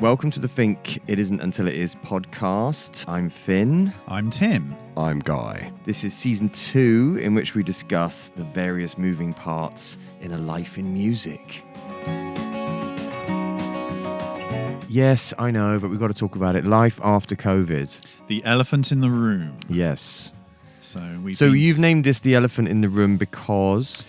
Welcome to the Fink It Isn't Until It Is podcast. I'm Finn. I'm Tim. I'm Guy. This is season 2, in which we discuss the various moving parts in a life in music. Yes, I know, but we've got to talk about it. Life after COVID. The elephant in the room. Yes. So you've named this the elephant in the room because...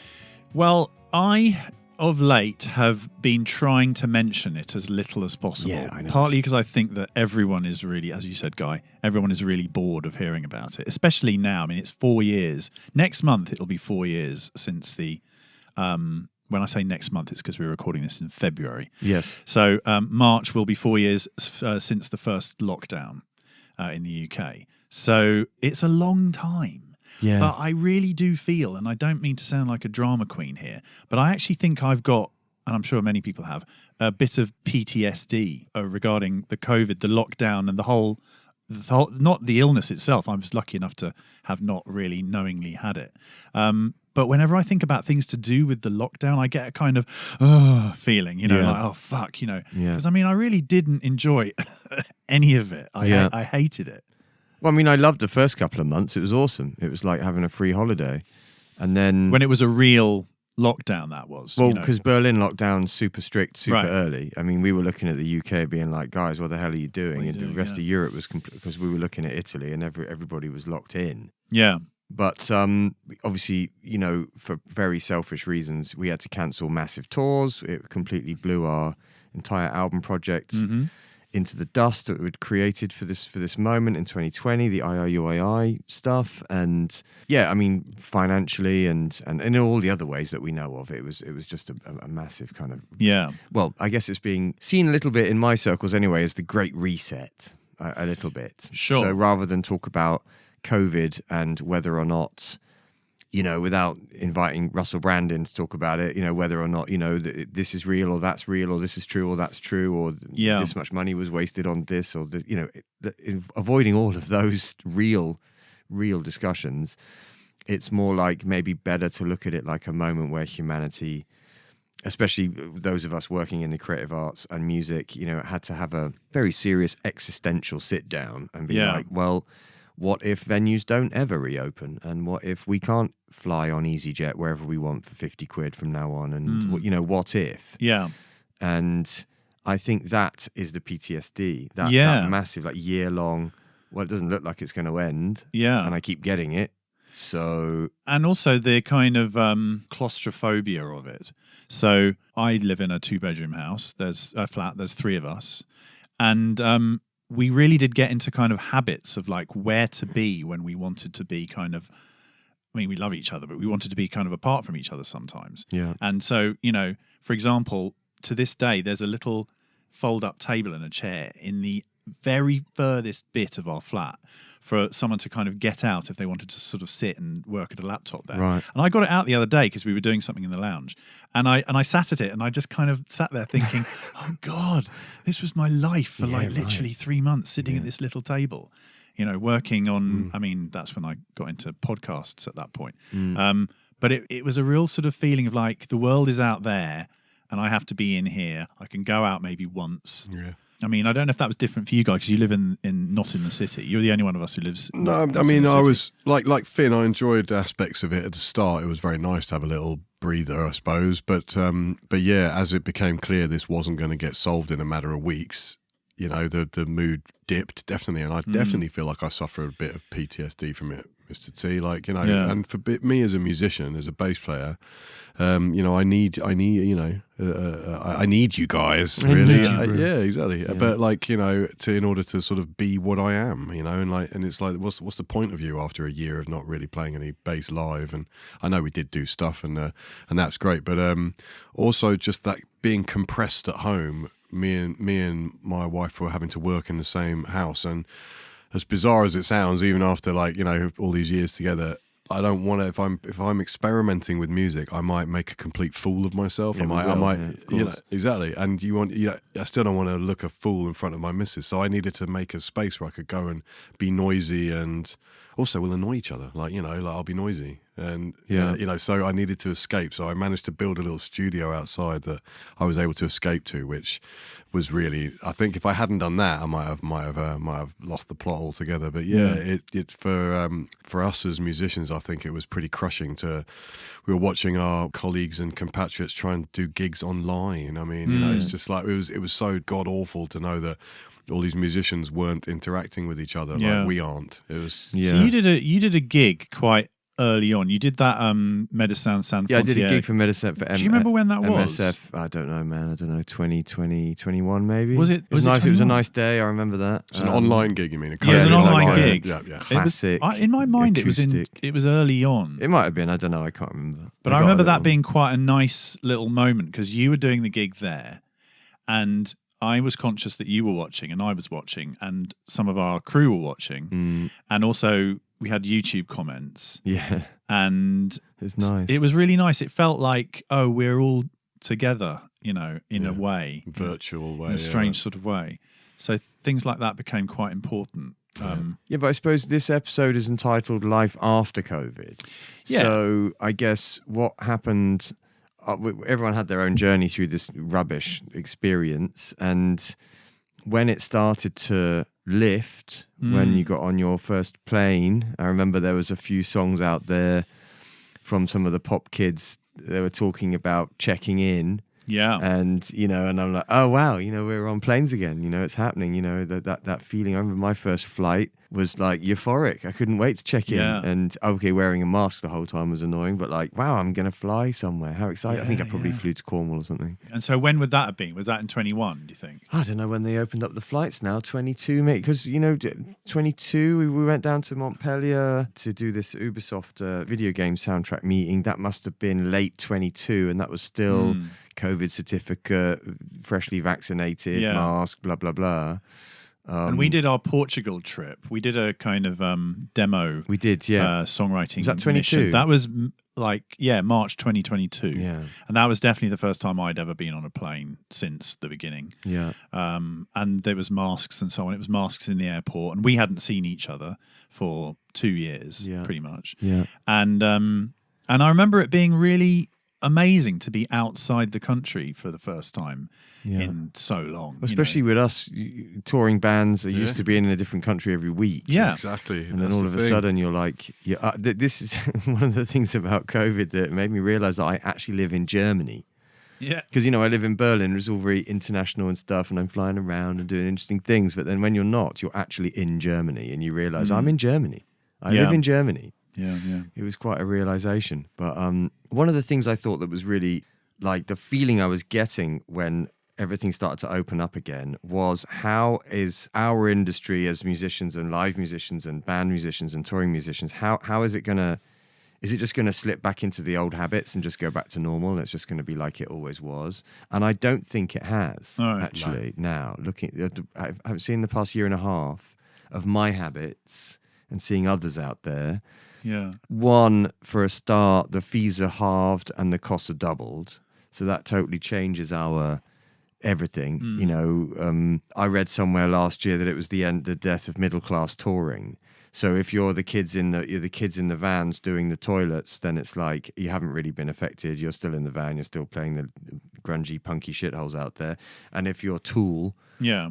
Well, I, of late, have been trying to mention it as little as possible. Yeah, I know. Partly because I think that everyone is really, as you said, Guy, everyone is really bored of hearing about it, especially now. I mean, it's 4 years. Next month, it'll be 4 years since the... when I say next month, it's because we're recording this in February. Yes. So March will be 4 years since the first lockdown in the UK. So it's a long time. Yeah. But I really do feel, and I don't mean to sound like a drama queen here, but I actually think I've got, and I'm sure many people have, a bit of PTSD regarding the COVID, the lockdown, and the whole, not the illness itself. I was lucky enough to have not really knowingly had it. But whenever I think about things to do with the lockdown, I get a kind of feeling, like, oh, fuck, Because, I mean, I really didn't enjoy any of it. I hated it. Well, I mean, I loved the first couple of months. It was awesome. It was like having a free holiday. And then... When it was a real lockdown, that was. Well, because Berlin locked down super strict, super Right. early. I mean, we were looking at the UK being like, guys, what the hell are you doing? And the rest of Europe was... Because we were looking at Italy and everybody was locked in. Yeah. But obviously, for very selfish reasons, we had to cancel massive tours. It completely blew our entire album project into the dust that we'd created for this moment in 2020, the IIUAI stuff. And yeah, I mean, financially and in all the other ways that we know of, it was just a massive kind of... Yeah. Well, I guess it's being seen a little bit in my circles anyway as the Great Reset, a little bit. Sure. So rather than talk about COVID and whether or not, without inviting Russell Brand in to talk about it, whether or not, this is real or that's real, or this is true or that's true, or this much money was wasted on this, or this, avoiding all of those real discussions, it's more like maybe better to look at it like a moment where humanity, especially those of us working in the creative arts and music, had to have a very serious existential sit down and be like, well, what if venues don't ever reopen? And what if we can't fly on EasyJet wherever we want for 50 quid from now on? And, what if? Yeah. And I think that is the PTSD. That massive, year-long, well, it doesn't look like it's going to end. Yeah. And I keep getting it. So... And also the kind of claustrophobia of it. So I live in a 2-bedroom house. There's a flat. There's 3 of us. And... we really did get into kind of habits of like where to be when we wanted to be kind of, I mean, we love each other, but we wanted to be kind of apart from each other sometimes. Yeah. And so, for example, to this day, there's a little fold-up table and a chair in the very furthest bit of our flat for someone to kind of get out if they wanted to sort of sit and work at a laptop there. Right. And I got it out the other day because we were doing something in the lounge. And I sat at it and I just kind of sat there thinking, oh God, this was my life for literally 3 months sitting at this little table, working on, I mean, that's when I got into podcasts at that point. But it was a real sort of feeling of like the world is out there and I have to be in here. I can go out maybe once. Yeah. I mean, I don't know if that was different for you guys because you live in not in the city. You're the only one of us who lives. No, I mean, I was like Finn. I enjoyed aspects of it at the start. It was very nice to have a little breather, I suppose. But yeah, as it became clear this wasn't going to get solved in a matter of weeks, the mood dipped definitely, and I definitely feel like I suffer a bit of PTSD from it, Mr. T. And for me as a musician, as a bass player, I need you guys, really. Yeah, exactly. Yeah. But in order to sort of be what I am, and it's like, what's the point of you after a year of not really playing any bass live? And I know we did do stuff, and that's great. But also just that being compressed at home. Me and my wife were having to work in the same house, and as bizarre as it sounds, even after all these years together, I don't want to. If I'm experimenting with music, I might make a complete fool of myself. Yeah, I might, exactly. And I still don't want to look a fool in front of my missus. So I needed to make a space where I could go and be noisy and also we'll annoy each other. Like, I'll be noisy. And, Yeah. so I needed to escape. So I managed to build a little studio outside that I was able to escape to, which was really, I think if I hadn't done that, I might have lost the plot altogether. But it for us as musicians, I think it was pretty crushing we were watching our colleagues and compatriots try and do gigs online. I mean, it's just like, it was so god awful to know that all these musicians weren't interacting with each other like we aren't. It was. So you did a gig quite early on. You did that Médecins Sans Frontières. Yeah, I did a gig for Médecins for Do you remember when that was? MSF, I don't know, man. I don't know, 2020, 21 maybe. Was it? It was nice. 21? It was a nice day. I remember that. It's an online gig, you mean? Yeah, it was an online gig. Yeah. Classic. In my mind, acoustic. it was early on. It might have been. I don't know. I can't remember. But I remember that being quite a nice little moment because you were doing the gig there, and I was conscious that you were watching, and I was watching, and some of our crew were watching, and also we had YouTube comments. Yeah. And it's nice. It was really nice. It felt like, we're all together, in a way. Virtual way. In a strange sort of way. So things like that became quite important. Yeah, but I suppose this episode is entitled Life After COVID. Yeah. So I guess what happened, everyone had their own journey through this rubbish experience. And when it started to lift, when you got on your first plane, I remember there was a few songs out there from some of the pop kids. They were talking about checking in. Yeah. And, and I'm like, oh, wow, we're on planes again. It's happening. That feeling. I remember my first flight was like euphoric. I couldn't wait to check in. Yeah. And okay, wearing a mask the whole time was annoying, but like, wow, I'm going to fly somewhere. How exciting. I think I probably flew to Cornwall or something. And so when would that have been? Was that in 21, do you think? I don't know when they opened up the flights now, 22, mate. Because, 22, we went down to Montpellier to do this Ubisoft video game soundtrack meeting. That must have been late 22, and that was still COVID certificate, freshly vaccinated, mask, blah, blah, blah. And we did our Portugal trip. We did a kind of demo. We did, yeah. Songwriting. Was that 22? Mission. That was March 2022. Yeah. And that was definitely the first time I'd ever been on a plane since the beginning. Yeah. And there was masks and so on. It was masks in the airport, and we hadn't seen each other for 2 years, pretty much. Yeah. And I remember it being really amazing to be outside the country for the first time in so long. Especially with us touring bands are used to being in a different country every week. Yeah, exactly. And then all of a sudden you're like, this is one of the things about COVID that made me realize that I actually live in Germany. Yeah. Because, I live in Berlin. It's all very international and stuff, and I'm flying around and doing interesting things. But then when you're not, you're actually in Germany, and you realize I'm in Germany. I live in Germany. Yeah. It was quite a realization. But one of the things I thought that was really like the feeling I was getting when everything started to open up again was how is our industry as musicians and live musicians and band musicians and touring musicians, how is it just going to slip back into the old habits and just go back to normal, and it's just going to be like it always was? And I don't think it has, actually. Now, I've seen the past year and a half of my habits and seeing others out there. Yeah. One, for a start, the fees are halved and the costs are doubled. So that totally changes our everything. I read somewhere last year that it was the death of middle class touring. So if you're the kids in the vans doing the toilets, then it's like you haven't really been affected. You're still in the van. You're still playing the grungy, punky shitholes out there. And if you're Tool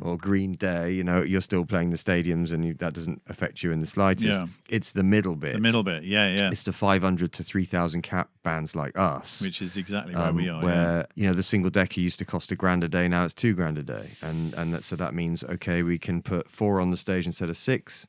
or Green Day, you're still playing the stadiums, and that doesn't affect you in the slightest. Yeah. It's the middle bit. Yeah. It's the 500 to 3,000 cap bands like us, which is exactly where we are. Where the single decker used to cost $1,000 a day. Now it's $2,000 a day, and so that means we can put 4 on the stage instead of 6.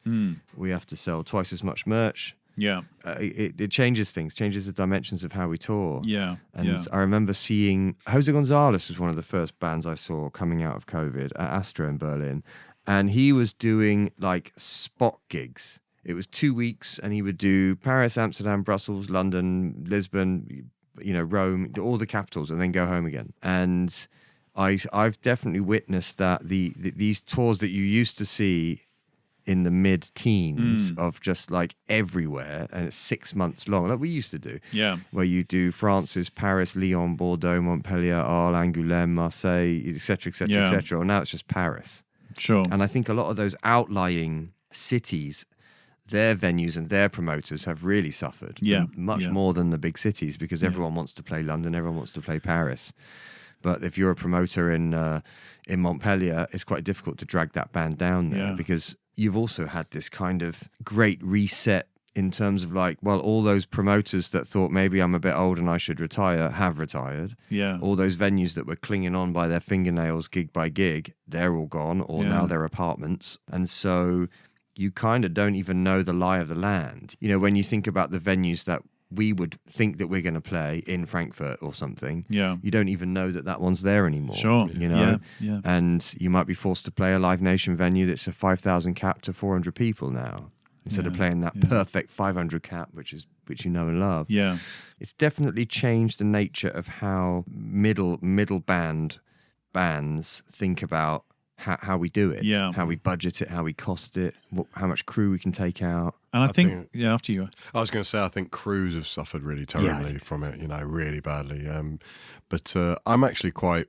We have to sell twice as much merch. Yeah. It changes things, changes the dimensions of how we tour. Yeah. And I remember seeing Jose Gonzalez was one of the first bands I saw coming out of COVID at Astra in Berlin. And he was doing like spot gigs. It was 2 weeks, and he would do Paris, Amsterdam, Brussels, London, Lisbon, Rome, all the capitals, and then go home again. And I've definitely witnessed that these tours that you used to see in the mid-teens of just like everywhere, and it's 6 months long, like we used to do. Yeah. Where you do France's Paris, Lyon, Bordeaux, Montpellier, Arles, Angoulême, Marseille, etc., etc., etc. Well, now it's just Paris. Sure. And I think a lot of those outlying cities their venues and their promoters have really suffered. Yeah. Much more than the big cities, because everyone wants to play London, everyone wants to play Paris. But if you're a promoter in Montpellier, it's quite difficult to drag that band down there because you've also had this kind of great reset in terms of like, well, all those promoters that thought maybe I'm a bit old and I should retire have retired. Yeah. All those venues that were clinging on by their fingernails gig by gig, they're all gone, or now they're apartments. And so you kind of don't even know the lie of the land. You know, when you think about the venues that we would think that we're going to play in Frankfurt or something, you don't even know that one's there anymore. Sure. You know? And you might be forced to play a Live Nation venue that's a 5,000 cap to 400 people now, instead of playing that perfect 500 cap, which you know and love. Yeah. It's definitely changed the nature of how middle bands think about how we do it, how we budget it, how we cost it, how much crew we can take out. And I think after you. I was going to say, I think crews have suffered really terribly from it, you know, really badly. But I'm actually quite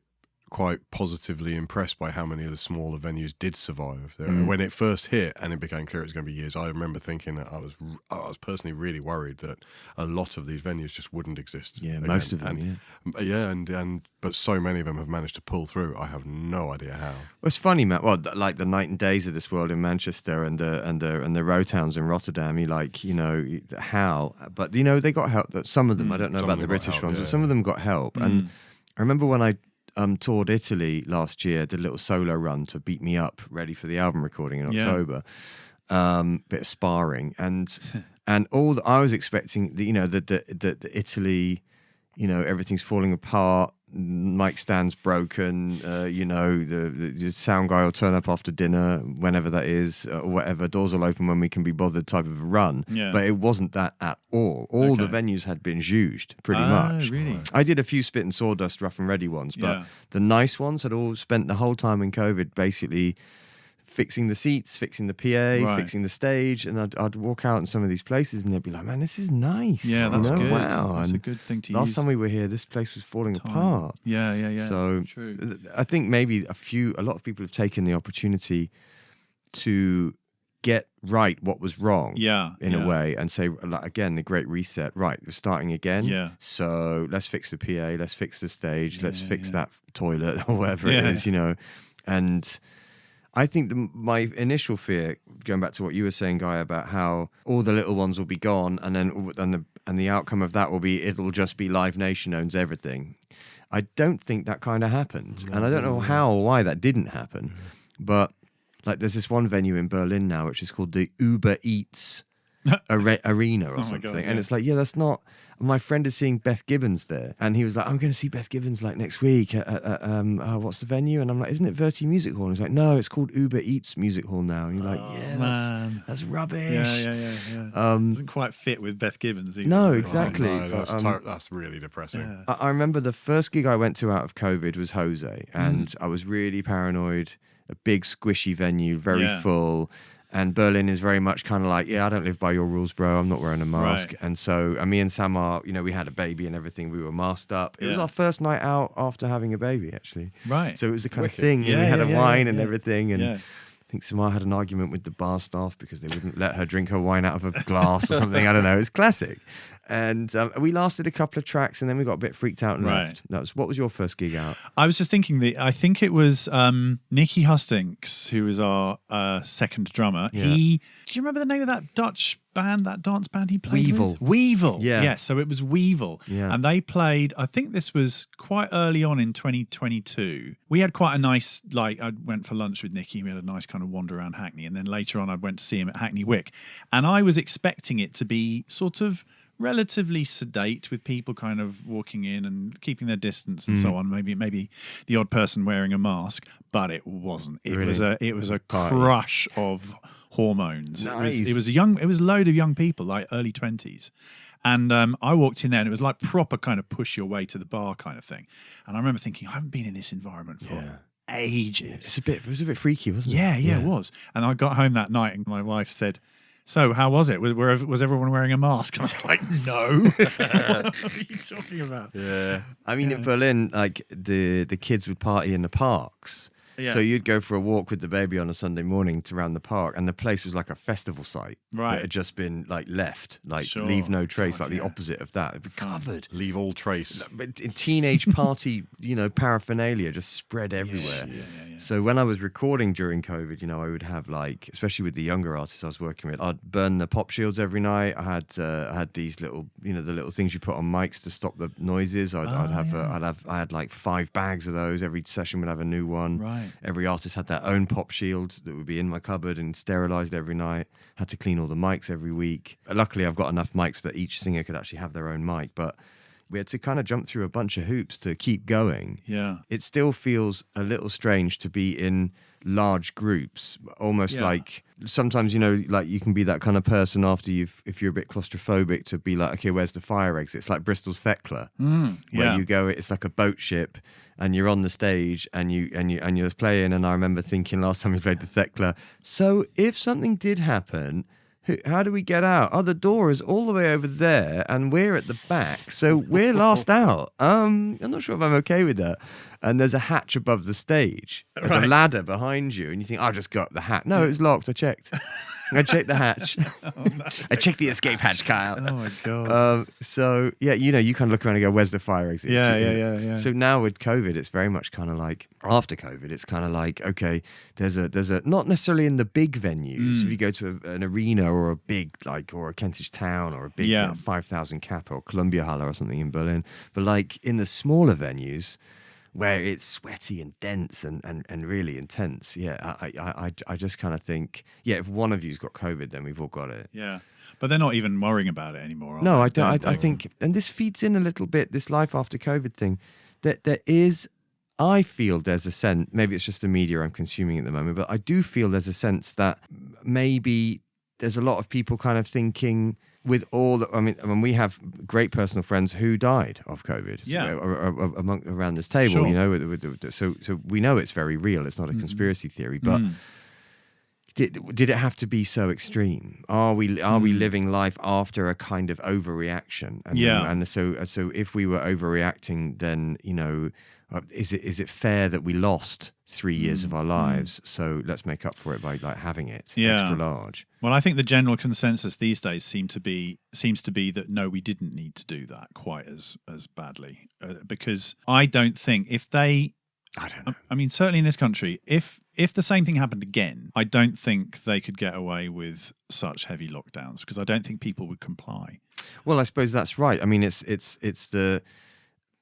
positively impressed by how many of the smaller venues did survive. When it first hit and it became clear it was going to be years, I remember thinking that I was personally really worried that a lot of these venues just wouldn't exist. Yeah, again. Most of them. But so many of them have managed to pull through. I have no idea how. Well, it's funny, Matt. Well, like the Night and Days of this world in Manchester and the Row Towns in Rotterdam. You like, you know, how? But you know, they got help. Some of them, I don't know about the British ones, but some of them got help. And I remember when I toured Italy last year, did a little solo run to Beat Me Up, ready for the album recording in October. Bit of sparring and all I was expecting, the Italy, you know, everything's falling apart. Mic stand's broken. The sound guy will turn up after dinner, whenever that is, or whatever. Doors will open when we can be bothered. Type of a run. Yeah. But it wasn't that at all. All the venues had been juged pretty much. Really? I did a few Spit and Sawdust, Rough and Ready ones, but the nice ones had all spent the whole time in COVID basically fixing the seats, fixing the PA, fixing the stage, and I'd walk out in some of these places and they'd be like, man, this is nice. Yeah, that's good. Wow. That's a good thing to use. Last time we were here, this place was falling apart. Yeah. So true. I think maybe a lot of people have taken the opportunity to get right what was wrong in a way and say, like, again, the great reset, right, we're starting again. Yeah. So let's fix the PA, let's fix the stage, let's fix that toilet or whatever it is, you know. And I think my initial fear, going back to what you were saying, Guy, about how all the little ones will be gone, and the outcome of that will be it'll just be Live Nation owns everything. I don't think that kind of happened, and I don't know how or why that didn't happen. But like, there's this one venue in Berlin now which is called the Uber Eats Arena or something, and it's like, that's not. My friend is seeing Beth Gibbons there, and he was like, I'm going to see Beth Gibbons like next week at what's the venue? And I'm like, isn't it Verti Music Hall? And he's like, no, it's called Uber Eats Music Hall now. And you're like, that's rubbish. Yeah. Doesn't quite fit with Beth Gibbons either. No, exactly. That's really depressing. Yeah. I remember the first gig I went to out of COVID was Jose, and I was really paranoid. A big squishy venue, very full. And Berlin is very much kind of like, I don't live by your rules, bro. I'm not wearing a mask. Right. And so me and Samar, you know, we had a baby and everything. We were masked up. It was our first night out after having a baby, actually. Right. So it was the kind of thing. And we had a wine and everything. And I think Samar had an argument with the bar staff because they wouldn't let her drink her wine out of a glass or something. I don't know. It's classic. And we lasted a couple of tracks, and then we got a bit freaked out and left. What was your first gig out? I was just thinking I think it was Nicky Hustings, who was our second drummer. Do you remember the name of that Dutch band, that dance band he played with? Weevil. Yeah. So it was Weevil. Yeah. And they played, I think this was quite early on in 2022. We had quite a nice, I went for lunch with Nicky. We had a nice kind of wander around Hackney. And then later on, I went to see him at Hackney Wick. And I was expecting it to be sort of relatively sedate, with people kind of walking in and keeping their distance and so on. Maybe the odd person wearing a mask, but it wasn't. It was a crush of hormones. Nice. It was a load of young people, like early 20s. And I walked in there, and it was like proper kind of push your way to the bar kind of thing. And I remember thinking, I haven't been in this environment for ages. It was a bit freaky, wasn't it? Yeah, it was. And I got home that night, and my wife said, so how was it? Was everyone wearing a mask? And I was like, no. What are you talking about? Yeah. I mean, in Berlin, like the kids would party in the parks. Yeah. So you'd go for a walk with the baby on a Sunday morning to around the park, and the place was like a festival site Right. that had just been like left, like Sure. leave no trace, God, like the opposite of that. It'd be covered. Leave all trace. But in teenage party, paraphernalia just spread everywhere. Yeah. So when I was recording during COVID, I would have like, especially with the younger artists I was working with, I'd burn the pop shields every night. I had these little, the little things you put on mics to stop the noises. I had like 5 bags of those. Every session would have a new one. Right. Every artist had their own pop shield that would be in my cupboard and sterilized every night. Had to clean all the mics every week. Luckily, I've got enough mics that each singer could actually have their own mic, but we had to kind of jump through a bunch of hoops to keep going. Yeah. It still feels a little strange to be in large groups, almost like sometimes, like you can be that kind of person after if you're a bit claustrophobic, to be like, okay, where's the fire exit? It's like Bristol's Thekla, where you go, it's like a boat ship, and you're on the stage and you're playing. And I remember thinking last time we played the Thekla, so if something did happen, how do we get out? Oh, the door is all the way over there and we're at the back, so we're last out. I'm not sure if I'm okay with that. And there's a hatch above the stage, with a ladder behind you, and you think, I'll just go up the hatch. No, it was locked. I checked. I checked the hatch. I checked the escape hatch, Kyle. Oh my God. So yeah, you kind of look around and go, where's the fire exit? Yeah. So now with COVID, it's very much kind of like, after COVID, it's kind of like, okay, there's a not necessarily in the big venues. If you go to an arena or a big, like, or a Kentish Town or a big 5,000 cap or Columbia Halle or something in Berlin, but like in the smaller venues, where it's sweaty and dense and really intense. Yeah, I just kind of think, if one of you's got COVID, then we've all got it. Yeah. But they're not even worrying about it anymore. No, I don't. I think, and this feeds in a little bit, this life after COVID thing, that there is, I feel there's a sense, maybe it's just the media I'm consuming at the moment, but I do feel there's a sense that maybe there's a lot of people kind of thinking, with all that, I mean, we have great personal friends who died of COVID. Around this table, Sure. So we know it's very real. It's not a conspiracy theory, but did it have to be so extreme? Are we living life after a kind of overreaction? And so if we were overreacting, then is it fair that we lost 3 years of our lives? So let's make up for it by like having it extra large. Well, I think the general consensus these days seems to be that no, we didn't need to do that quite as badly, because I don't think I don't know. I mean, certainly in this country, if the same thing happened again, I don't think they could get away with such heavy lockdowns, because I don't think people would comply. Well, I suppose that's right. I mean, it's the,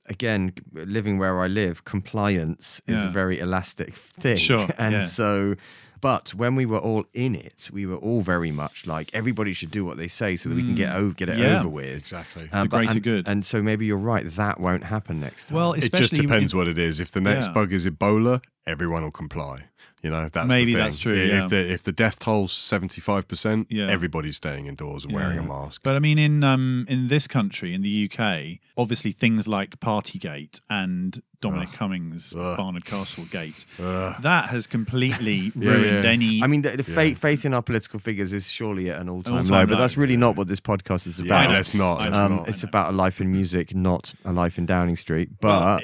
again, living where I live, compliance is a very elastic thing. Sure. And so, but when we were all in it, we were all very much like, everybody should do what they say so that we can get it over with. Exactly. The greater good. And so maybe you're right, that won't happen next time. Well, it just depends what it is. If the next bug is Ebola, everyone will comply. That's maybe the thing. That's true. If the death toll's 75%, Yeah. everybody's staying indoors and wearing a mask. But I mean, in this country, in the UK, obviously things like Partygate and Dominic Cummings' Barnard Castle Gate, that has completely ruined any. I mean, the faith in our political figures is surely at an all-time low, but that's really not what this podcast is about. Let's not. It's about a life in music, not a life in Downing Street. But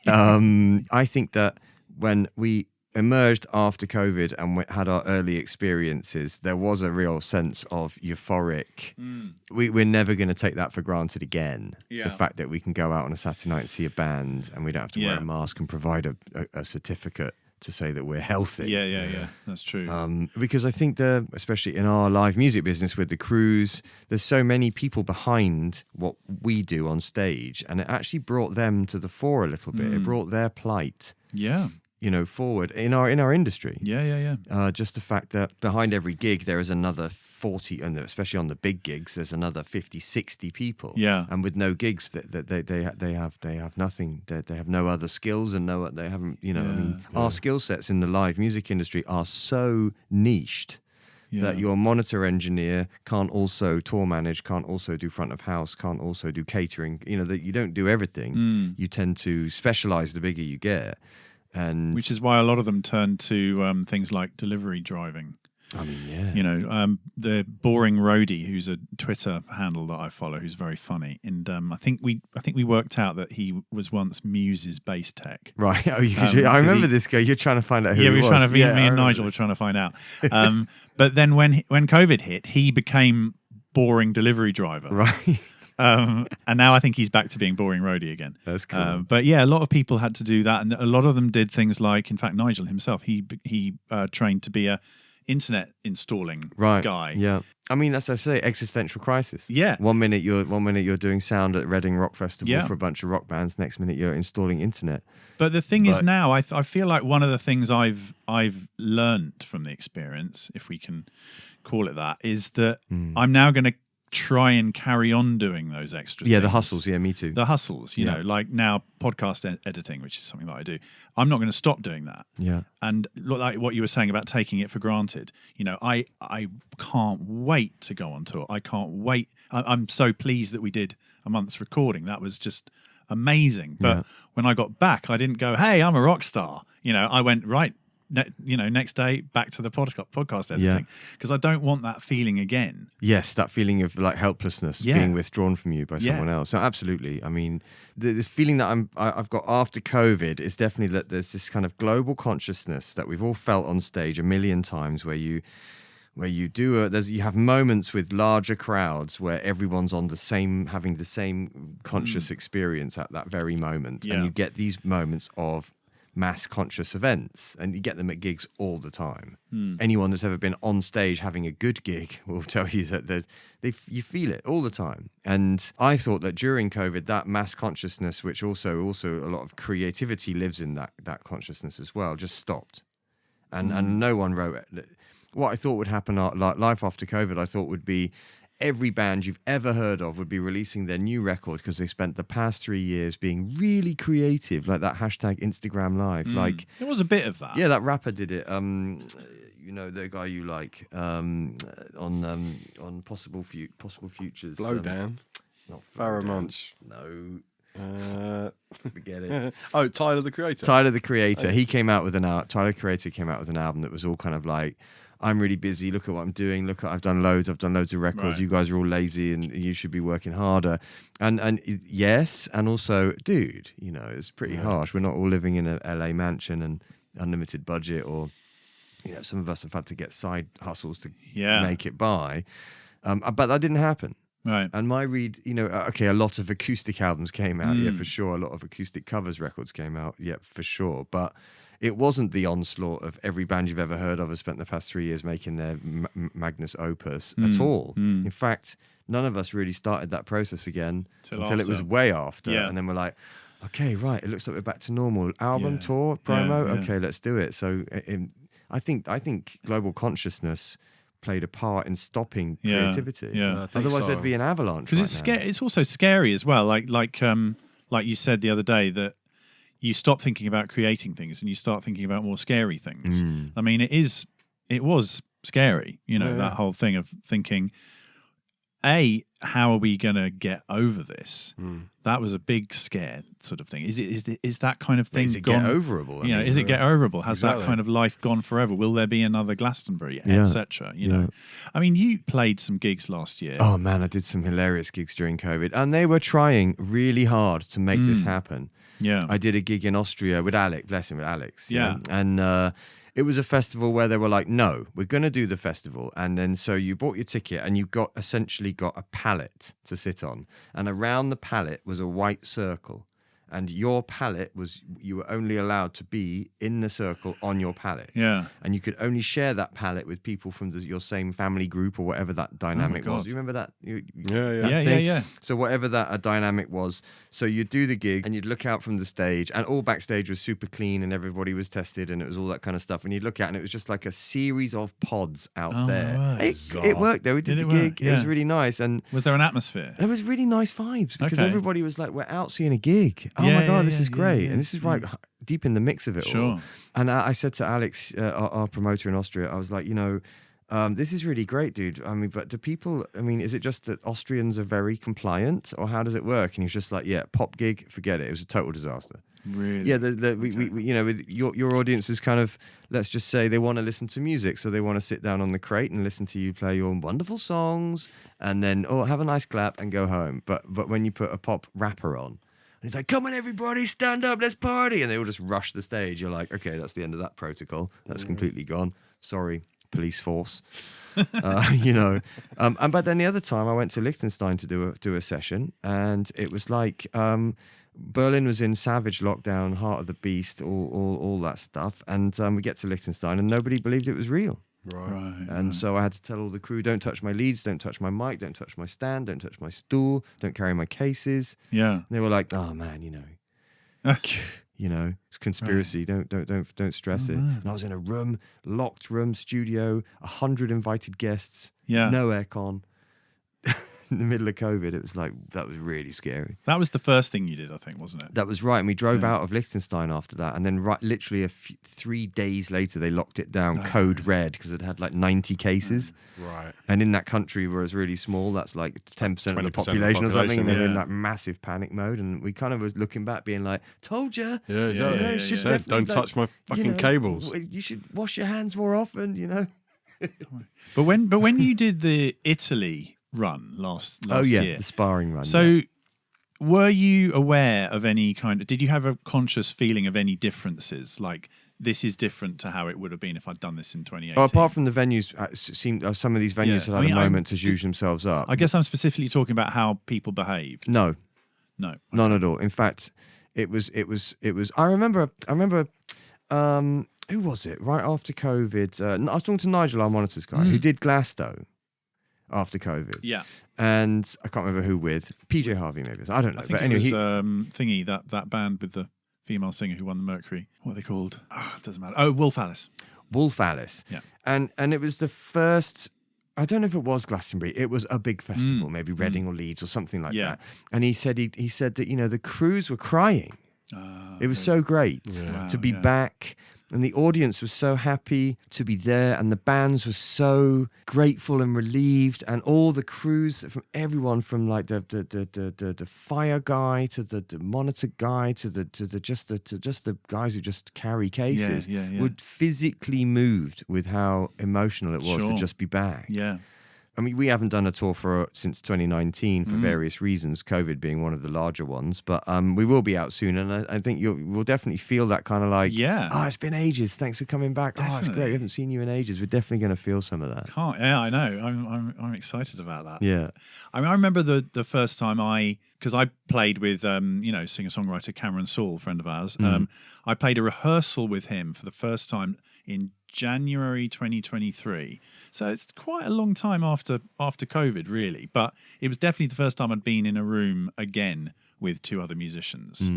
I think that when we emerged after COVID and we had our early experiences, there was a real sense of euphoric. We're never going to take that for granted again. Yeah. The fact that we can go out on a Saturday night and see a band and we don't have to wear a mask and provide a certificate to say that we're healthy. Yeah. That's true. Because I think especially in our live music business with the crews, there's so many people behind what we do on stage, and it actually brought them to the fore a little bit. It brought their plight forward in our industry. Yeah. Just the fact that behind every gig there is another 40, and especially on the big gigs, there's another 50, 60 people. Yeah. And with no gigs, they have nothing. They have no other skills, and they haven't. I mean, our skill sets in the live music industry are so niched. That your monitor engineer can't also tour manage, can't also do front of house, can't also do catering. That you don't do everything. You tend to specialize the bigger you get. And which is why a lot of them turn to things like delivery driving. I mean, yeah. You know, the Boring Roadie, who's a Twitter handle that I follow, who's very funny, and I think we worked out that he was once Muse's bass tech. Right. Oh, I remember this guy. You're trying to find out who he was. Me and Nigel were trying to find out. But then when COVID hit, he became Boring Delivery Driver. Right. And now I think he's back to being Boring Roadie again. That's cool. But yeah, a lot of people had to do that, and a lot of them did things like, in fact, Nigel himself, he trained to be a internet installing guy. Yeah. I mean, as I say, existential crisis. Yeah. One minute you're doing sound at Reading Rock Festival for a bunch of rock bands. Next minute you're installing internet. But the thing is now, I feel like one of the things I've learned from the experience, if we can call it that, is that I'm now going to try and carry on doing those extra things. The hustles. Yeah, me too. The hustles, you know, like now podcast editing, which is something that I do. I'm not going to stop doing that. Yeah. And like what you were saying about taking it for granted, you know, I can't wait to go on tour. I can't wait. I'm so pleased that we did a month's recording. That was just amazing. But when I got back, I didn't go, hey, I'm a rock star. You know, I went, right, next day back to the podcast editing, because I don't want that feeling again. Yes, that feeling of like helplessness being withdrawn from you by someone else. So absolutely. I mean, this feeling that I've got after COVID is definitely that there's this kind of global consciousness that we've all felt on stage a million times, where you have moments with larger crowds where everyone's on having the same conscious experience at that very moment, and you get these moments of mass conscious events, and you get them at gigs all the time. Anyone that's ever been on stage having a good gig will tell you that you feel it all the time. And I thought that during COVID, that mass consciousness, which also a lot of creativity lives in that consciousness as well, just stopped, and no one wrote it. What I thought would happen, like life after COVID, I thought would be every band you've ever heard of would be releasing their new record because they spent the past 3 years being really creative, like that hashtag Instagram Live. Like, there was a bit of that. Yeah, that rapper did it. You know, the guy you like on Possible Futures. Blowdown. Not Faramonch. No. Forget it. Oh, Tyler the Creator. Tyler the Creator. Tyler the Creator came out with an album that was all kind of like, I'm really busy. Look at what I'm doing. I've done loads of records. Right. You guys are all lazy, and you should be working harder. And yes, and also, dude, you know, it's pretty harsh. We're not all living in a LA mansion and unlimited budget, or you know, some of us have had to get side hustles to make it by. But that didn't happen. Right. And my read, you know, a lot of acoustic albums came out, for sure. A lot of acoustic covers records came out, for sure. But it wasn't the onslaught of every band you've ever heard of has spent the past 3 years making their magnus opus at all. In fact, none of us really started that process again until it was way after. And then we're like, okay, right, it looks like we're back to normal. Album, tour, promo, okay, let's do it. So I think global consciousness played a part in stopping creativity. Otherwise, there'd be an avalanche. Because it's also scary as well. Like you said the other day, that you stop thinking about creating things and you start thinking about more scary things. I mean, it was scary, you know, that whole thing of thinking, how are we going to get over this? That was a big scare sort of thing. Is that kind of thing is it gone? Get overable? Is it get overable? Has that kind of life gone forever? Will there be another Glastonbury, etc.? You know, I mean, you played some gigs last year. Oh man, I did some hilarious gigs during COVID, and they were trying really hard to make this happen. Yeah, I did a gig in Austria with Alex, bless him, with Alex. And it was a festival where they were like, no, we're going to do the festival. And then so you bought your ticket and you essentially got a pallet to sit on. And around the pallet was a white circle. And your pallet you were only allowed to be in the circle on your pallet. Yeah. And you could only share that pallet with people from your same family group or whatever that dynamic was. You remember that? Yeah. So whatever that dynamic was, so you'd do the gig and you'd look out from the stage, and all backstage was super clean and everybody was tested and it was all that kind of stuff. And you'd look out and it was just like a series of pods out there. Right. It worked though. We did the gig. It was really nice. And was there an atmosphere? There was really nice vibes because everybody was like, we're out seeing a gig. Oh my God, this is great. And this is right deep in the mix of it all. And I said to Alex, our promoter in Austria, I was like, you know, this is really great, dude. I mean, but do people, I mean, is it just that Austrians are very compliant, or how does it work? And he was just like, yeah, pop gig, forget it. It was a total disaster. Really? Yeah, we you know, with your audience is kind of, let's just say they want to listen to music, so they want to sit down on the crate and listen to you play your wonderful songs, and then have a nice clap and go home. But when you put a pop rapper on, and he's like, "Come on, everybody, stand up, let's party," and they all just rush the stage. You're like, okay, that's the end of that protocol. That's completely gone. Sorry, police force. You know. But then the other time I went to Liechtenstein to do a session, and it was like. Berlin was in savage lockdown, heart of the beast, all that stuff. And we get to Liechtenstein and nobody believed it was real. Right. And so I had to tell all the crew, don't touch my leads, don't touch my mic, don't touch my stand, don't touch my stool, don't carry my cases. Yeah. And they were like, oh man, you know, it's conspiracy. Right. Don't stress it. Man. And I was in a room, locked room, studio, 100 invited guests, Yeah. no aircon. In the middle of COVID, it was like, that was really scary. That was the first thing you did, I think, wasn't it? That was right. And we drove out of Liechtenstein after that. And then literally 3 days later, they locked it down code red because it had like 90 cases. Right. And in that country where it's really small, that's like 10% of the population or something. And they were in that massive panic mode. And we kind of was looking back being like, told you. Yeah, exactly. Don't touch my fucking cables. You should wash your hands more often, you know. But when you did the Italy run last year, the sparring run. So were you aware of any did you have a conscious feeling of any differences? Like, this is different to how it would have been if I'd done this in 2018? Oh, apart from the venues, some of these venues had a moment to zhuzh themselves up. I guess I'm specifically talking about how people behaved. No. Okay. None at all. In fact, it was, I remember, who was it? Right after COVID, I was talking to Nigel, our monitors guy, who did Glasgow after COVID. Yeah. And I can't remember who with. PJ Harvey, maybe. I don't know. I think it was Thingy, that band with the female singer who won the Mercury. What are they called? Oh, it doesn't matter. Oh, Wolf Alice. Wolf Alice. Yeah. And it was the first, I don't know if it was Glastonbury. It was a big festival, maybe Reading or Leeds or something like that. And he said he said that, the crews were crying. It was so great to be back. And the audience was so happy to be there, and the bands were so grateful and relieved, and all the crews from everyone, from like the fire guy to the monitor guy to the guys who just carry cases, were physically moved with how emotional it was to just be back. Yeah. I mean, we haven't done a tour since 2019 for various reasons, COVID being one of the larger ones. But we will be out soon, and I think we'll definitely feel that kind of like, it's been ages. Thanks for coming back. Definitely. Oh, it's great. We haven't seen you in ages. We're definitely going to feel some of that. Yeah, I know. I'm excited about that. Yeah. I mean, I remember the first time because I played with singer-songwriter Cameron Saul, a friend of ours. I played a rehearsal with him for the first time in January 2023. So it's quite a long time after COVID, really. But it was definitely the first time I'd been in a room again with 2 other musicians.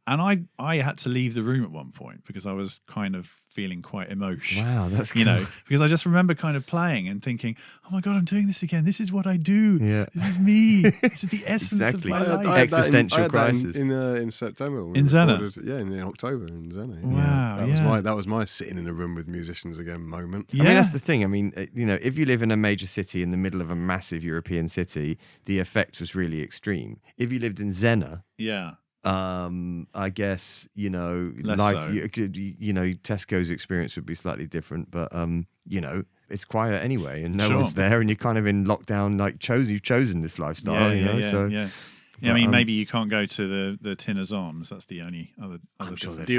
And I had to leave the room at one point because I was kind of feeling quite emotional. Wow, that's cool. Because I just remember kind of playing and thinking, oh my God, I'm doing this again. This is what I do. Yeah. This is me. This is the essence of my life. Existential crisis. In September. In Zena? In October in Zena. Wow, that was my sitting in a room with musicians again moment. Yeah. I mean, that's the thing. I mean, if you live in a major city in the middle of a massive European city, the effect was really extreme. If you lived in Zena, I guess Less life. so. Tesco's experience would be slightly different, but it's quiet anyway, and no one's there, and you're kind of in lockdown. Like you've chosen this lifestyle, I mean, maybe you can't go to the Tinner's Arms. That's the only other I'm sure difference. they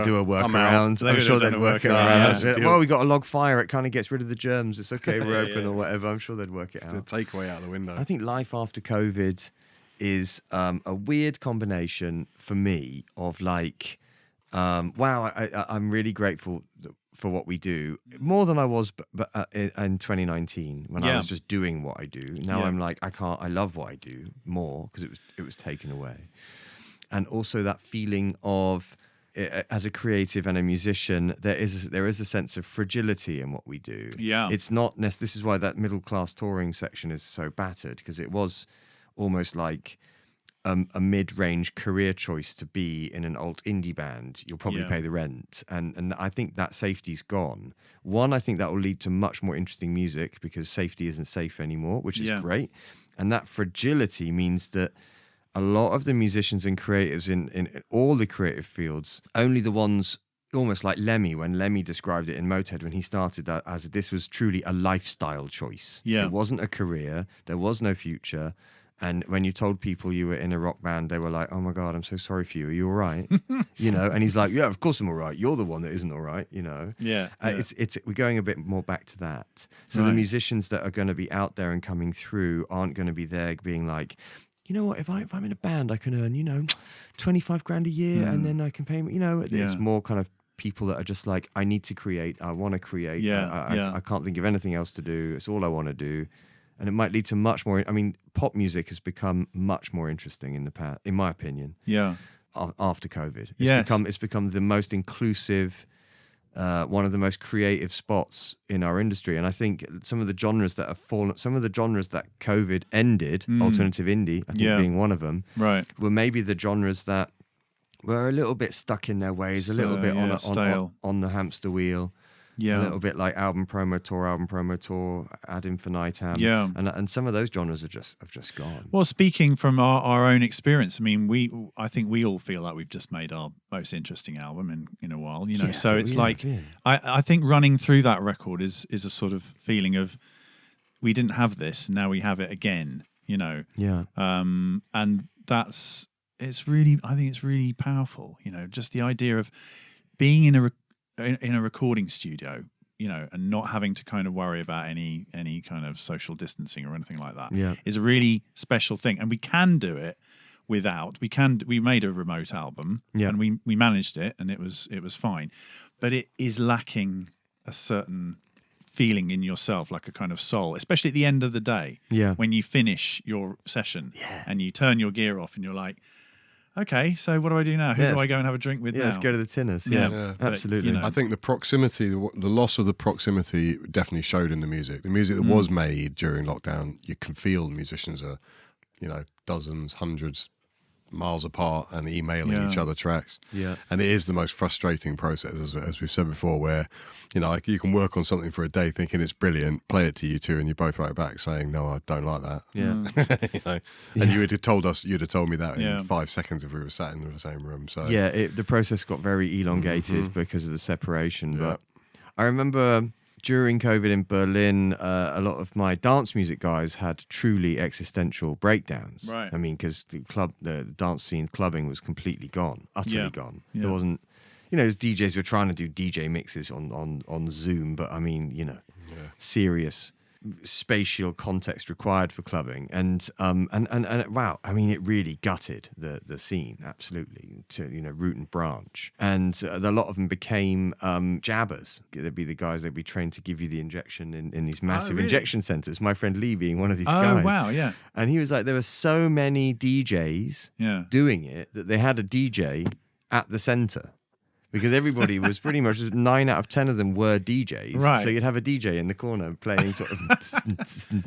do a workaround. I'm sure they'd work it around. Well, we got a log fire. It kind of gets rid of the germs. It's okay. We're open or whatever. I'm sure they'd work it out. The takeaway out the window. I think life after COVID is a weird combination for me of like, I'm really grateful for what we do, more than I was in 2019 when I was just doing what I do. Now I'm like, I love what I do more because it was taken away. And also that feeling of, as a creative and a musician, there is a sense of fragility in what we do. Yeah. It's not this is why that middle class touring section is so battered, because it was almost like a mid-range career choice to be in an alt indie band, you'll probably Yeah. pay the rent. And I think that safety's gone. One, I think that will lead to much more interesting music because safety isn't safe anymore, which is Yeah. great. And that fragility means that a lot of the musicians and creatives in all the creative fields, only the ones almost like Lemmy, when Lemmy described it in Motorhead when he started that as this was truly a lifestyle choice. Yeah. It wasn't a career. There was no future. And when you told people you were in a rock band, they were like, oh my God, I'm so sorry for you. Are you all right? And he's like, yeah, of course I'm all right. You're the one that isn't all right, Yeah. We're going a bit more back to that. So the musicians that are going to be out there and coming through aren't going to be there being like, you know what, if I'm in a band, I can earn, 25 grand a year and then I can pay, it's more kind of people that are just like, I need to create, I want to create. I can't think of anything else to do. It's all I want to do. And it might lead to much more. I mean, pop music has become much more interesting in the past, in my opinion. Yeah. After COVID, Yes. it's become the most inclusive, one of the most creative spots in our industry. And I think some of the genres that have fallen, some of the genres that COVID ended, alternative indie, I think being one of them, Right. were maybe the genres that were a little bit stuck in their ways, a little bit stale. on the hamster wheel. Yeah. A little bit like album promo tour, ad infinitum. Yeah. And some of those genres have just gone. Well, speaking from our own experience, I mean, I think we all feel like we've just made our most interesting album in a while, So it's I think running through that record is a sort of feeling of we didn't have this, now we have it again, Yeah. And I think it's really powerful, just the idea of being in a recording studio, and not having to kind of worry about any kind of social distancing or anything like that is a really special thing. And we can do it without. We made a remote album and we managed it and it was fine. But it is lacking a certain feeling in yourself, like a kind of soul, especially at the end of the day. Yeah. When you finish your session and you turn your gear off and you're like, okay, so what do I do now? Who do I go and have a drink with now? Let's go to the Tinners. Yeah. Absolutely. But, I think the proximity, the loss of the proximity definitely showed in the music. The music that was made during lockdown, you can feel the musicians are, dozens, hundreds miles apart and emailing each other tracks. Yeah. And it is the most frustrating process, as we've said before, where, like you can work on something for a day thinking it's brilliant, play it to you two, and you both write back saying, no, I don't like that. Yeah. And you'd have told me that in 5 seconds if we were sat in the same room. So the process got very elongated because of the separation. But I remember during COVID in Berlin, a lot of my dance music guys had truly existential breakdowns. Right. I mean, because the dance scene, clubbing was completely gone, utterly gone. Yeah. There wasn't, DJs were trying to do DJ mixes on Zoom, but I mean, serious spatial context required for clubbing, and wow, I mean, it really gutted the scene absolutely to root and branch, and a lot of them became jabbers. They'd be the guys that'd be trained to give you the injection in these massive injection centers. My friend Lee being one of these guys. Oh wow, yeah. And he was like, there were so many DJs doing it that they had a DJ at the center. Because everybody was pretty much 9 out of 10 of them were DJs, right? So you'd have a DJ in the corner playing sort of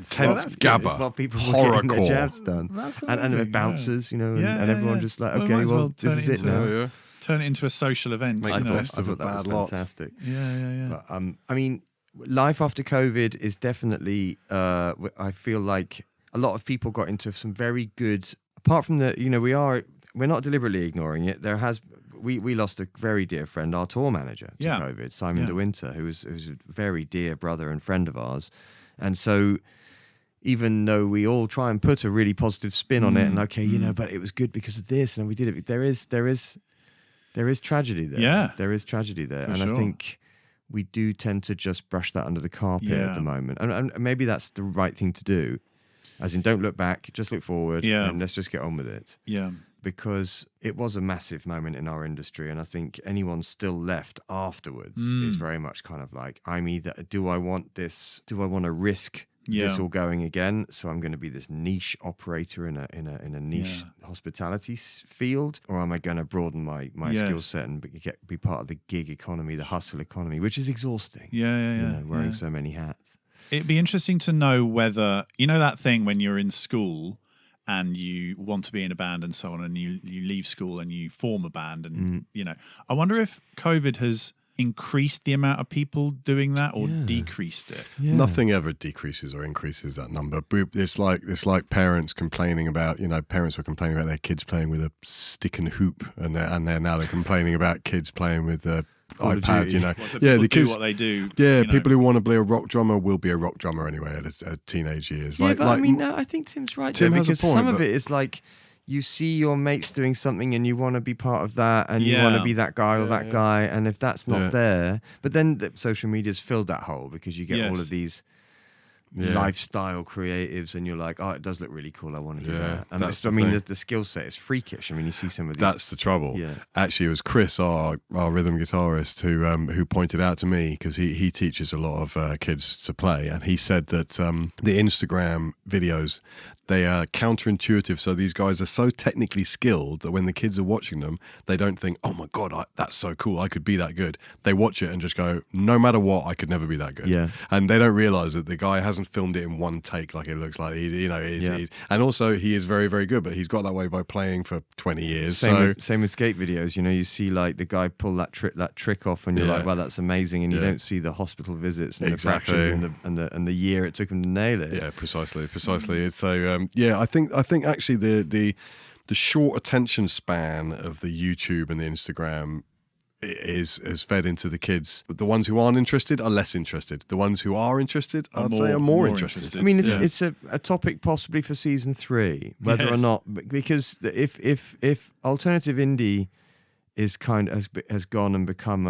tense gabba, while people were getting their jabs done, and there were bouncers, and everyone just like, okay, well this is it now. Turn it into a social event. Make the best of a bad lot. Fantastic. Yeah. But I mean, life after COVID is definitely. I feel like a lot of people got into some very good. Apart from the, we're not deliberately ignoring it. We lost a very dear friend, our tour manager to COVID, Simon De Winter, who was a very dear brother and friend of ours. And so even though we all try and put a really positive spin on it and but it was good because of this and we did it, there is tragedy there. Yeah. There is tragedy there. For I sure. think we do tend to just brush that under the carpet at the moment. And maybe that's the right thing to do. As in, don't look back, just look forward and let's just get on with it. Yeah. Because it was a massive moment in our industry, and I think anyone still left afterwards is very much kind of like, I'm either, do I want this? Do I want to risk this all going again? So I'm going to be this niche operator in a niche hospitality field, or am I going to broaden my skill set and be part of the gig economy, the hustle economy, which is exhausting. Wearing so many hats. It'd be interesting to know whether, that thing when you're in school and you want to be in a band and so on, and you leave school and you form a band, and I wonder if COVID has increased the amount of people doing that or decreased it. Nothing ever decreases or increases that number. It's like parents complaining about, parents were complaining about their kids playing with a stick and hoop, and they're complaining about kids playing with a iPad, the kids do what they do. People who want to be a rock drummer will be a rock drummer anyway at teenage years. I think Tim's right. Tim has a because point, some of it is like, you see your mates doing something and you want to be part of that, and you want to be that guy or that guy, and if that's not there, but then social media's filled that hole because you get all of these lifestyle creatives, and you're like, oh, it does look really cool, I want to do that. And the skill set is freakish. I mean, you see some of these. That's the trouble. Actually, it was Chris, our rhythm guitarist, who pointed out to me, because he teaches a lot of kids to play, and he said that the Instagram videos, they are counterintuitive. So these guys are so technically skilled that when the kids are watching them, they don't think, oh my God, that's so cool, I could be that good. They watch it and just go, no matter what, I could never be that good. Yeah. And they don't realize that the guy hasn't filmed it in one take like it looks like. And also he is very, very good, but he's got that way by playing for 20 years. Same with skate videos. You see like the guy pull that trick off, and you're like, well, that's amazing. And you don't see the hospital visits and the fractures and the year it took him to nail it. Yeah, precisely. So I think actually the short attention span of the YouTube and the Instagram has fed into the kids. The ones who aren't interested are less interested. The ones who are interested, I'd say, are more interested. I mean, it's a topic possibly for season 3, whether or not, because if alternative indie is has gone and become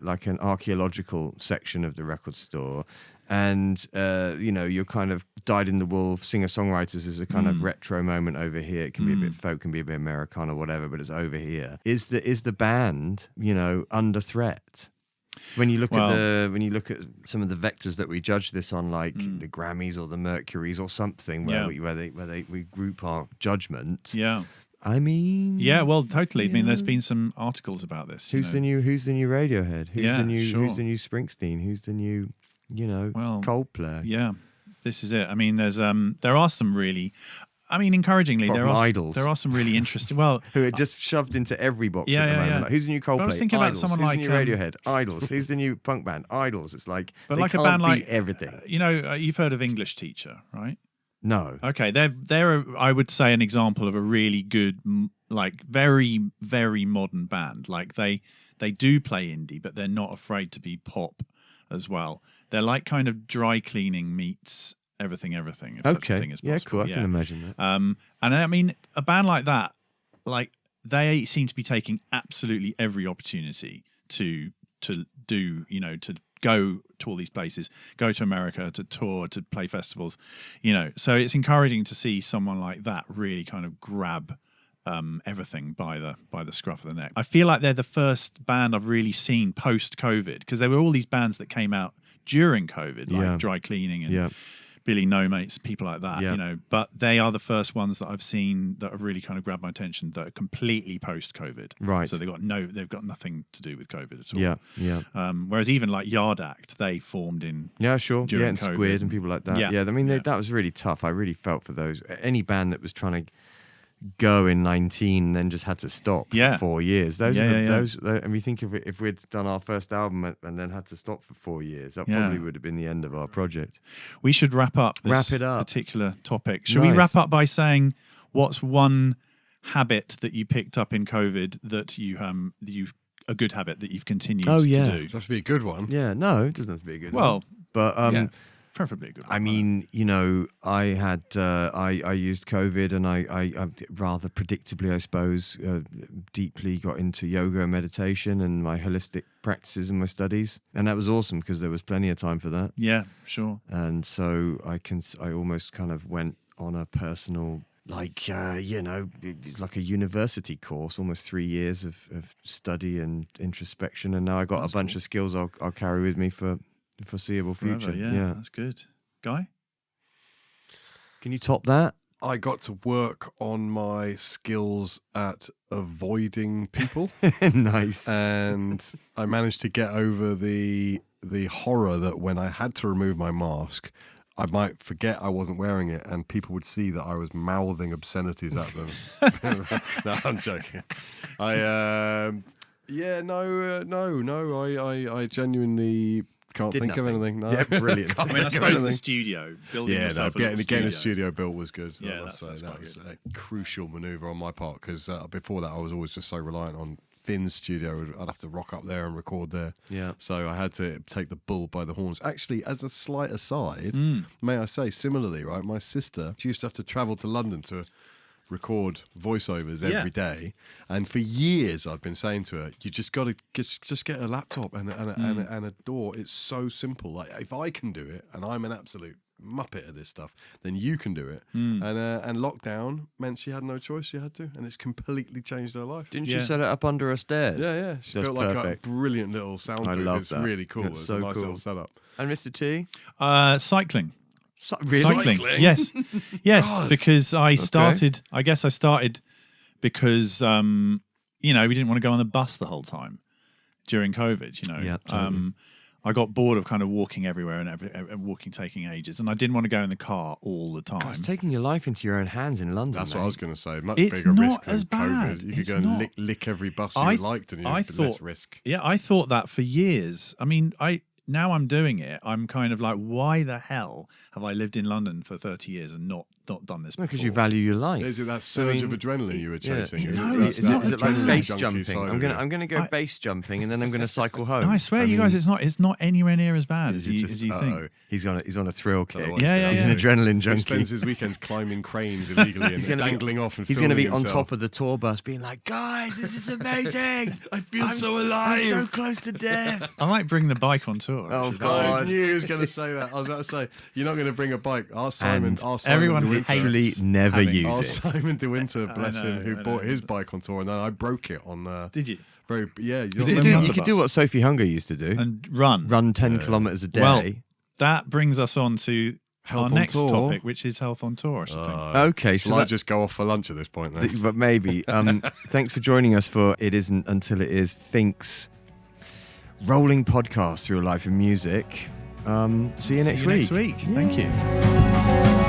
like an archaeological section of the record store, and you're kind of dyed-in-the-wool singer-songwriters is a kind of retro moment over here. It can be a bit folk, can be a bit Americana, whatever, but it's over here. Is the band under threat? When you look at some of the vectors that we judge this on, like the Grammys or the Mercuries or something, where we group our judgment. Yeah. I mean, well, totally. I mean, there's been some articles about this. Who's the new Radiohead? Who's the new Springsteen? Who's the new Coldplay? Yeah, this is it. I mean, there are some really, encouragingly, there are some really interesting. Well, who are just shoved into every box at the moment. Yeah. Like, who's the new Coldplay? But I was thinking Idols. about someone who's like the new Radiohead? Idols. Who's the new punk band? Idols. It's like, but they like can't a band beat like everything. You've heard of English Teacher, right? No. Okay, they're I would say an example of a really good, like very, very modern band. Like they do play indie, but they're not afraid to be pop as well. They're like kind of dry cleaning meets everything. If such a thing is possible. Yeah, cool. I can imagine that. And I mean, a band like that, like they seem to be taking absolutely every opportunity to do, to go to all these places, go to America, to tour, to play festivals, So it's encouraging to see someone like that really kind of grab everything by the scruff of the neck. I feel like they're the first band I've really seen post-COVID, because there were all these bands that came out during COVID, like Dry Cleaning and Billy No Mates, people like that, But they are the first ones that I've seen that have really kind of grabbed my attention that are completely post-COVID. Right. So they've got nothing to do with COVID at all. Yeah. Whereas even like Yard Act, they formed in and COVID. Squid and people like that. Yeah. I mean, that was really tough. I really felt for those. Any band that was trying to go in 19 and then just had to stop for 4 years. Those. And we think if we'd done our first album and then had to stop for 4 years, that probably would have been the end of our project. We should wrap it up particular topic. Should we wrap up by saying what's one habit that you picked up in COVID that a good habit that you've continued to do? It has to be a good one. Yeah, no, it doesn't have to be a good one. But preferably a good one. I mean, I had I used COVID, and I rather predictably, I suppose, deeply got into yoga and meditation and my holistic practices and my studies, and that was awesome because there was plenty of time for that. Yeah, sure. And so I almost kind of went on a personal, like it's like a university course, almost 3 years of study and introspection, and now I got a bunch of skills I'll carry with me for the foreseeable future. Yeah, that's good. Guy? Can you top that? I got to work on my skills at avoiding people. Nice. And I managed to get over the horror that when I had to remove my mask, I might forget I wasn't wearing it, and people would see that I was mouthing obscenities at them. No, I'm joking. I genuinely can't think of anything. No. Yeah, brilliant. I mean, I suppose the studio building yourself getting a studio built was good. Yeah, that was good. a crucial manoeuvre on my part, because before that I was always just so reliant on Finn's studio. I'd have to rock up there and record there. Yeah. So I had to take the bull by the horns. Actually, as a slight aside, may I say, similarly, right, my sister, she used to have to travel to London to record voiceovers every day, and for years I'd been saying to her, you just got to just get a laptop and a door. It's so simple. Like, if I can do it, and I'm an absolute muppet at this stuff, then you can do it. And lockdown meant she had no choice. She had to, and it's completely changed her life. Didn't she set it up under her stairs? Yeah. She built like a brilliant little sound booth. Love it's that. really cool. It's It's so a nice cool. little setup. And Mr. T? Cycling. Really? Cycling. Yes. God. Because I started, I guess I started because, we didn't want to go on the bus the whole time during COVID, Yeah, totally. I got bored of kind of walking everywhere and walking taking ages, and I didn't want to go in the car all the time. God, it's taking your life into your own hands in London. That's what I was going to say. Much It's bigger not risk than as bad. COVID. You could It's go and not. lick every bus I you th- liked, and you I had less thought- risk. Yeah, I thought that for years. I mean, now I'm doing it. I'm kind of like, why the hell have I lived in London for 30 years and not done this before? Because you value your life. Is it that surge of adrenaline you were chasing? Is it like adrenaline base junkie jumping? side I'm of gonna you? I'm gonna go base jumping, and then I'm gonna cycle home. No, I swear, you guys, it's not anywhere near as bad as you think. He's on a thrill kick. Yeah. He's an adrenaline He junkie. spends his weekends climbing cranes illegally and dangling off and He's going to be filming on himself. top of the tour bus being like, guys, this is amazing. I feel so alive. I'm so close to death. I might bring the bike on tour. Oh, actually. God. I knew he was going to say that. I was about to say, you're not going to bring a bike. Ask Simon everyone De Winter. Actually, never use Ask it. Simon De Winter, bless him, who I bought know. his bike on tour, and then I broke it on. Did you? You it You could do what Sophie Hunger used to do. And run 10 kilometres a day. Well, that brings us on to Health our on next tour. topic, which is health on tour or something. Okay, so so I that- just go off for lunch at this point then. But maybe. Thanks for joining us for It Isn't Until It Is, Fink's rolling podcast through a life of music. See you next week. Thank you.